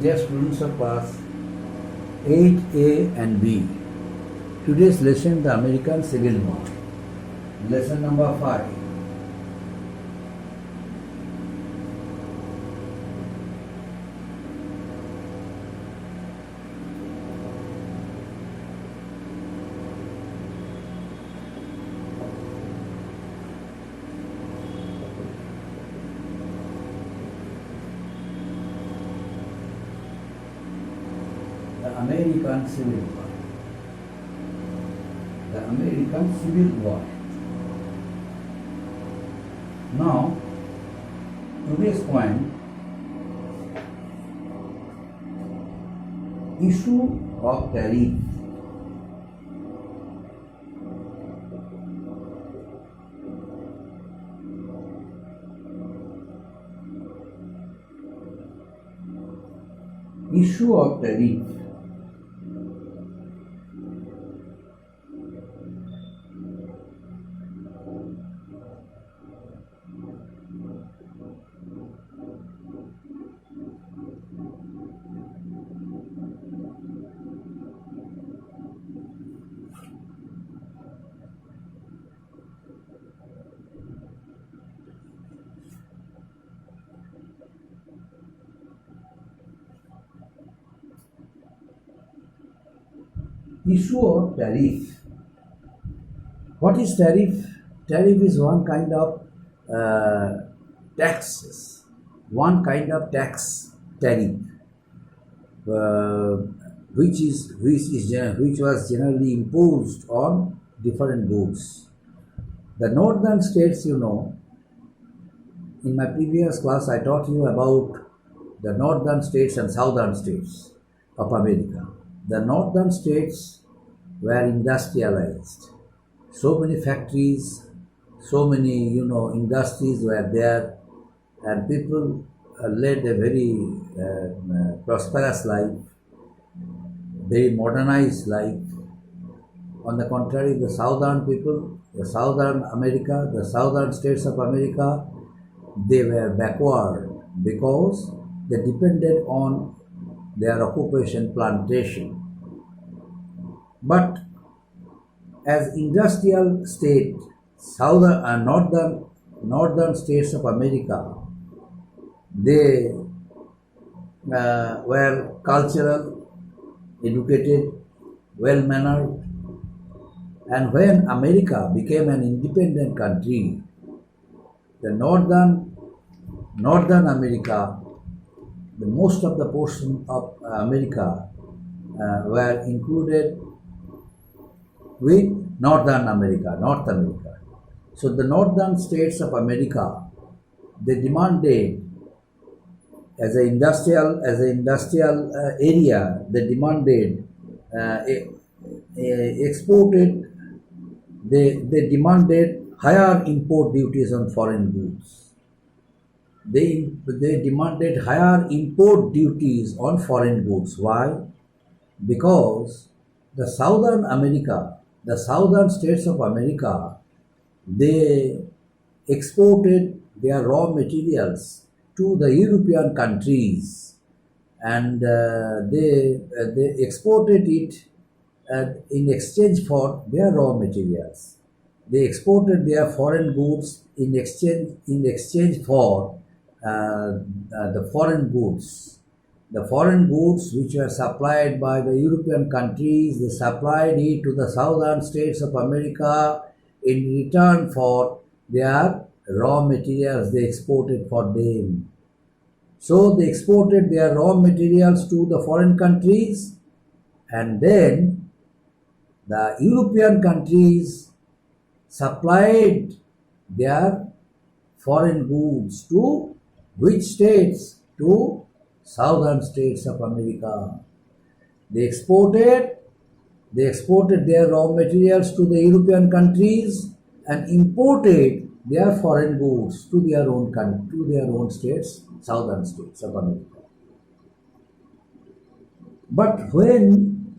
Dear students of class 8A and B, today's lesson the American Civil War. Lesson number 5. The American Civil War. The American Civil War. Now, today's point, issue of tariff. Issue of tariff. Issue of tariff. What is tariff? Tariff is one kind of taxes, one kind of tax tariff, which was generally imposed on different goods. The northern states, in my previous class I taught you about the northern states and southern states of America. The northern states were industrialized. So many factories, so many industries were there, and people led a very prosperous life, very modernized life. On the contrary, the southern people, the southern America, the southern states of America, they were backward because they depended on their occupation plantation. But as industrial state, southern and northern states of America, they were cultural, educated, well-mannered, and when America became an independent country, the northern America, the most of the portion of America were included with North America. So the northern states of America, they demanded as an industrial area, they demanded they demanded higher import duties on foreign goods. They demanded higher import duties on foreign goods. Why? Because the southern states of America, they exported their raw materials to the European countries, and they exported it in exchange for their raw materials. They exported their foreign goods in exchange for the foreign goods. The foreign goods which were supplied by the European countries, they supplied it to the southern states of America in return for their raw materials they exported for them. So they exported their raw materials to the foreign countries, and then the European countries supplied their foreign goods to which states? To southern states of America. They exported their raw materials to the European countries and imported their foreign goods to their own states, southern states of America. But when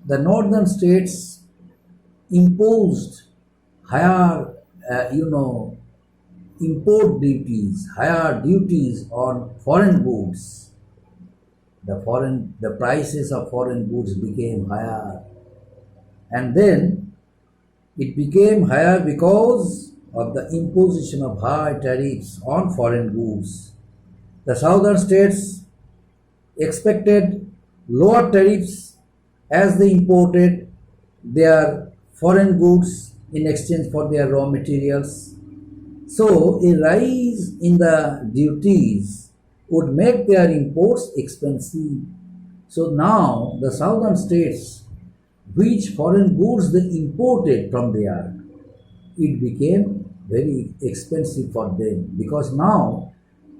the northern states imposed higher, import duties, higher duties on foreign goods, the prices of foreign goods became higher. And then it became higher because of the imposition of high tariffs on foreign goods. The southern states expected lower tariffs as they imported their foreign goods in exchange for their raw materials. So, a rise in the duties would make their imports expensive. So, now the southern states, which foreign goods they imported from there, it became very expensive for them because now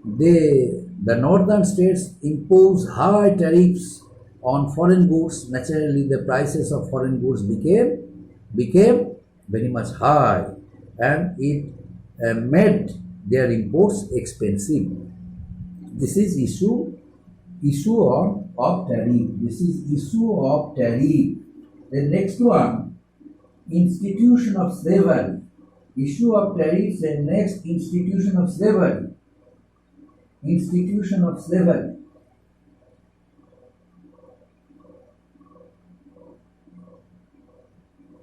the northern states impose high tariffs on foreign goods. Naturally, the prices of foreign goods became very much high, and it made their imports expensive. This is issue of tariff. This is issue of tariff. The next one, institution of slavery. Issue of tariffs and next institution of slavery. Institution of slavery.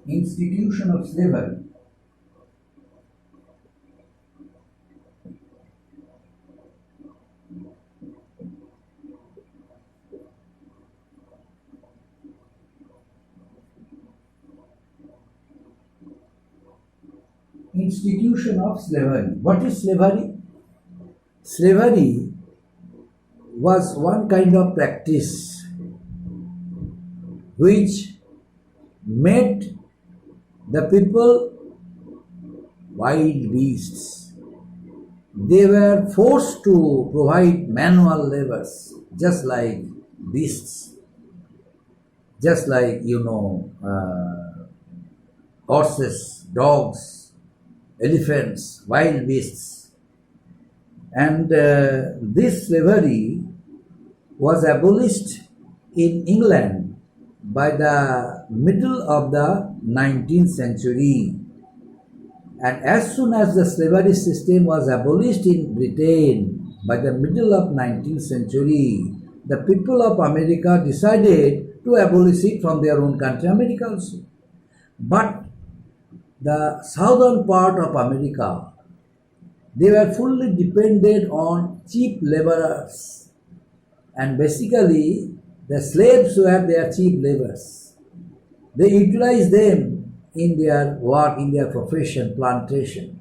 Institution of slavery. Institution of slavery. What is slavery? Slavery was one kind of practice which made the people wild beasts. They were forced to provide manual labors, just like beasts, just like horses, dogs, elephants, wild beasts. And this slavery was abolished in England by the middle of the 19th century. And as soon as the slavery system was abolished in Britain by the middle of 19th century, the people of America decided to abolish it from their own country, America also. But the southern part of America, they were fully dependent on cheap laborers, and basically the slaves were their cheap laborers. They utilized them in their work, in their profession, plantation.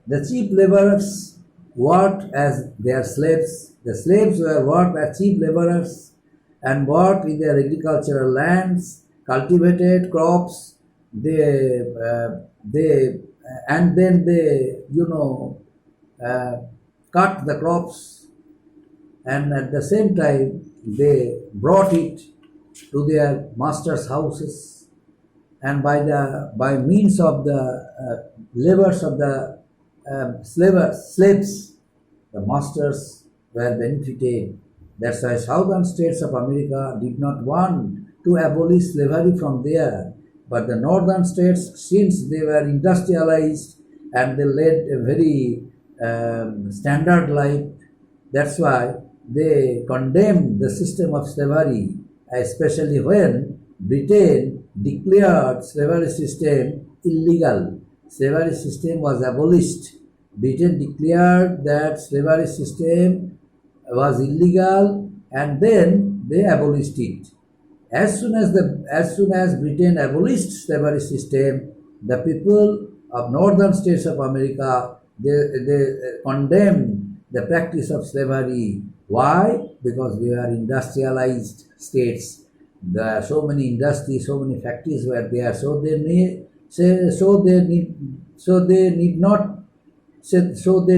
The cheap laborers worked as their slaves. The slaves were worked as cheap laborers and worked in their agricultural lands, cultivated crops. And then they cut the crops, and at the same time they brought it to their masters' houses, and by means of the labors of the slaves, the masters were benefited. That's why southern states of America did not want to abolish slavery from there. But the northern states, since they were industrialized and they led a very standard life, that's why they condemned the system of slavery, especially when Britain declared slavery system illegal. Slavery system was abolished. Britain declared that slavery system was illegal, and then they abolished it. As soon as Britain abolished slavery system, the people of northern states of America, they condemned the practice of slavery. Why? Because they are industrialized states. There are so many industries, so many factories were there, so they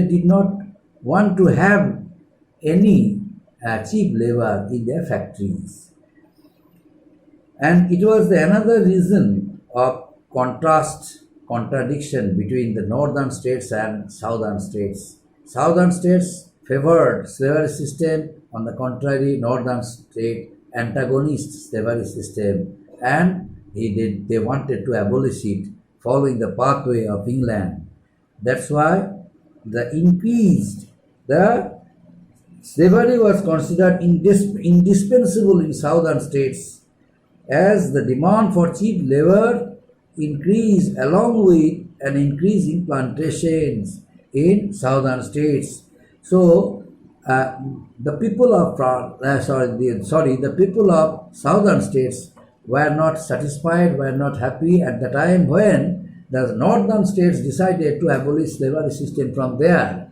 did not want to have any cheap labor in their factories. And it was another reason of contradiction between the northern states and southern states. Southern states favored slavery system, on the contrary, northern state antagonist slavery system, and they wanted to abolish it, following the pathway of England. That's why the increased the Slavery was considered indispensable in southern states as the demand for cheap labor increased along with an increase in plantations in southern states. So, the people of the people of southern states were not satisfied, were not happy at the time when the northern states decided to abolish slavery system from there.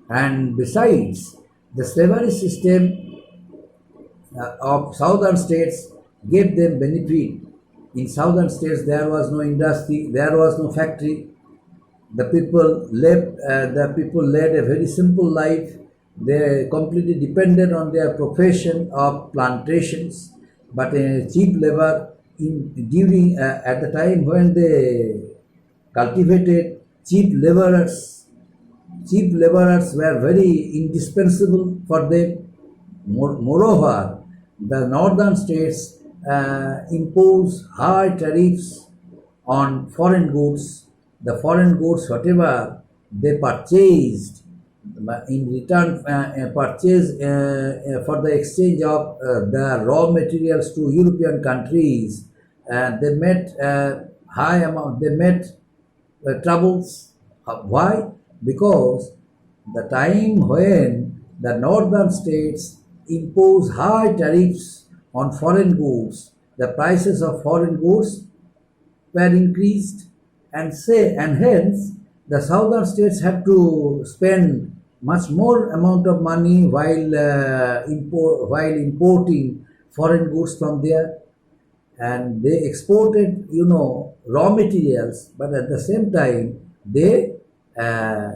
And besides, the slavery system of southern states gave them benefit. In southern states, there was no industry, there was no factory. The people led a very simple life. They completely depended on their profession of plantations, but cheap labor during at the time when they cultivated cheap laborers were very indispensable for them. Moreover, the northern states impose high tariffs on foreign goods. The foreign goods, whatever they purchased, in return purchase for the exchange of the raw materials to European countries, they met high amount. They met troubles. Why? Because the time when the northern states impose high tariffs on foreign goods, the prices of foreign goods were increased, and hence the southern states had to spend much more amount of money while importing foreign goods from there, and they exported raw materials, but at the same time they uh,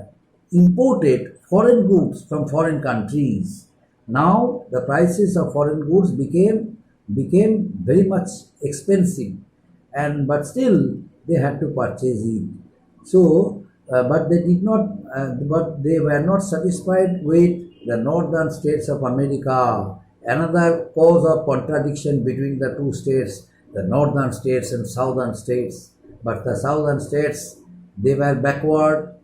imported foreign goods from foreign countries. Now the prices of foreign goods became very much expensive, and but still they had to purchase it. So, but they did not. But they were not satisfied with the northern states of America. Another cause of contradiction between the two states, the northern states and southern states. But the southern states, they were backward,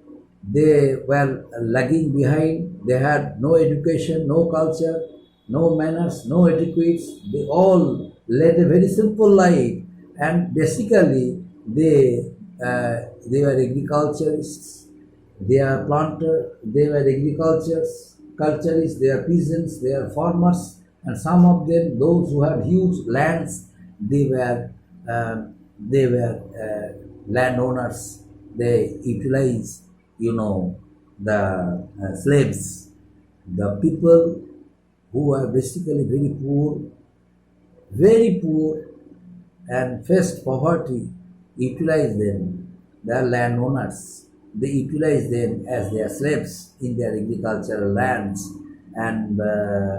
they were lagging behind, they had no education, no culture, no manners, no etiquettes. They all led a very simple life, and basically they were agriculturists, they are planter, they were culturists, they are peasants, they are farmers, and some of them, those who had huge lands, they were landowners. They utilized, the slaves, the people who were basically very poor, and faced poverty, utilized them. They are landowners. They utilized them as their slaves in their agricultural lands, and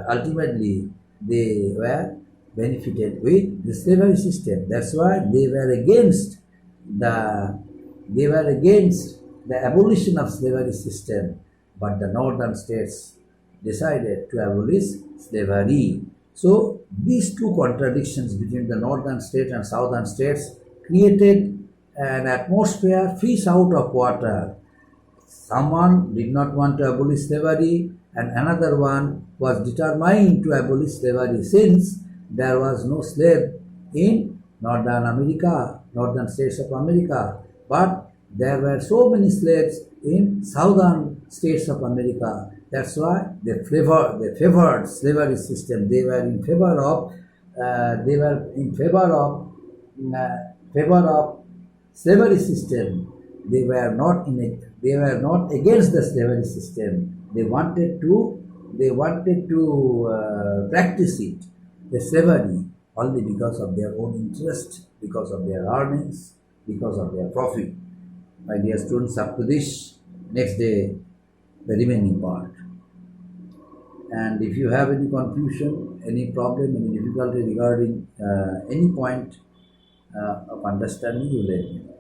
ultimately they were benefited with the slavery system. That's why they were against the abolition of slavery system, but the northern states decided to abolish slavery. So these two contradictions between the northern state and southern states created an atmosphere fish out of water. Someone did not want to abolish slavery, and another one was determined to abolish slavery, since there was no slave in northern states of America, but there were so many slaves in southern states of America. That's why they favored slavery system. They were in favor of slavery system. They were not against the slavery system. They wanted to practice it, the slavery, only because of their own interest, because of their earnings, because of their profit. My dear students, up to this, next day, the remaining part. And if you have any confusion, any problem, any difficulty regarding any point of understanding, you let me know.